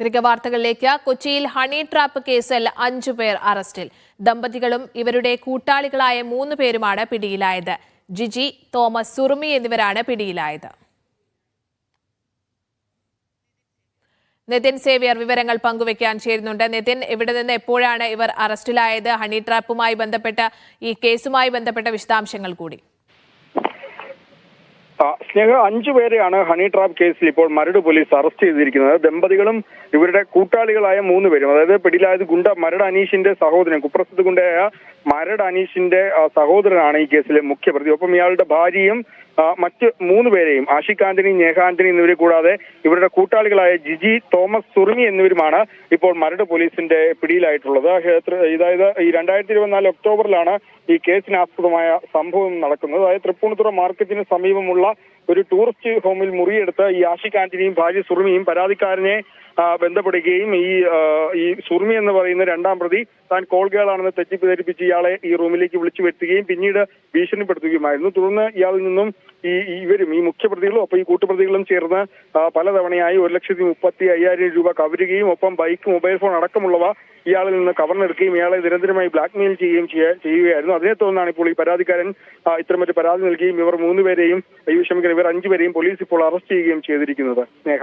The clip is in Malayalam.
തിരികെ വാർത്തകളിലേക്ക്. കൊച്ചിയിൽ ഹണി ട്രാപ്പ് കേസിൽ 5 പേർ അറസ്റ്റിൽ. ദമ്പതികളും ഇവരുടെ കൂട്ടാളികളായ 3 പേരുമാണ് പിടിയിലായത്. ജിജി, തോമസ്, സുറുമി എന്നിവരാണ് പിടിയിലായത്. നിതിൻ സേവ്യർ വിവരങ്ങൾ പങ്കുവയ്ക്കാൻ ചേരുന്നുണ്ട്. നിതിൻ, ഇവിടെ നിന്ന് എപ്പോഴാണ് ഇവർ അറസ്റ്റിലായത്? ഹണി ട്രാപ്പുമായി ബന്ധപ്പെട്ട ഈ കേസുമായി ബന്ധപ്പെട്ട വിശദാംശങ്ങൾ കൂടി. സ്നേഹ, 5 പേരെയാണ് ഹണി ട്രാപ്പ് കേസിൽ ഇപ്പോൾ മരട് പോലീസ് അറസ്റ്റ് ചെയ്തിരിക്കുന്നത്. ദമ്പതികളും ഇവരുടെ കൂട്ടാളികളായ 3 പേരും, അതായത് പിടിയിലായത് മരട് അനീഷിന്റെ സഹോദരൻ, കുപ്രസിദ്ധ ഗുണ്ടയായ മരട് അനീഷിന്റെ സഹോദരനാണ് ഈ കേസിലെ മുഖ്യപ്രതി. ഒപ്പം ഇയാളുടെ ഭാര്യയും മറ്റ് 3 പേരെയും, ആഷിഖ് ആന്റണി, നേഹ ആന്റണി എന്നിവരെ കൂടാതെ ഇവരുടെ കൂട്ടാളികളായ ജിജി, തോമസ്, സുറുമി എന്നിവരുമാണ് ഇപ്പോൾ മരട് പോലീസിന്റെ പിടിയിലായിട്ടുള്ളത്. അതായത് ഈ 2024 ഒക്ടോബറിലാണ് ഈ കേസിനാസ്പദമായ സംഭവം നടക്കുന്നത്. അതായത് തൃപ്പൂണിത്തുറ മാർക്കറ്റിന് സമീപമുള്ള ഒരു ടൂറിസ്റ്റ് ഹോമിൽ മുറിയെടുത്ത് ഈ ആഷിഖ് ആന്റണിയും ഭാര്യ സുറുമിയും പരാതിക്കാരനെ ബന്ധപ്പെടുകയും ഈ സുറുമി എന്ന് പറയുന്ന 2ാം പ്രതി താൻ കോൾ ഗേളാണെന്ന് തെറ്റിദ്ധരിപ്പിച്ച് ഇയാളെ ഈ റൂമിലേക്ക് വിളിച്ചു വരുത്തുകയും പിന്നീട് ഭീഷണിപ്പെടുത്തുകയുമായിരുന്നു. തുടർന്ന് ഇയാളിൽ നിന്നും ഇവരും, ഈ മുഖ്യപ്രതികളും ഒപ്പം ഈ കൂട്ടുപ്രതികളും ചേർന്ന് പലതവണയായി 1,35,000 രൂപ കവരുകയും ഒപ്പം ബൈക്ക്, മൊബൈൽ ഫോൺ അടക്കമുള്ളവ ഇയാളിൽ നിന്ന് കവർന്നെടുക്കുകയും ഇയാളെ നിരന്തരമായി ബ്ലാക്ക്മെയിൽ ചെയ്യുകയായിരുന്നു. അതിനെ തുടർന്നാണ് ഇപ്പോൾ ഈ പരാതിക്കാരൻ ഇത്തരമൊരു പരാതി നൽകുകയും ഇവർ 3 പേരെയും, ഇവർ 5 പേരെയും പോലീസ് ഇപ്പോൾ അറസ്റ്റ് ചെയ്യുകയും ചെയ്തിരിക്കുന്നത്. സ്നേഹ.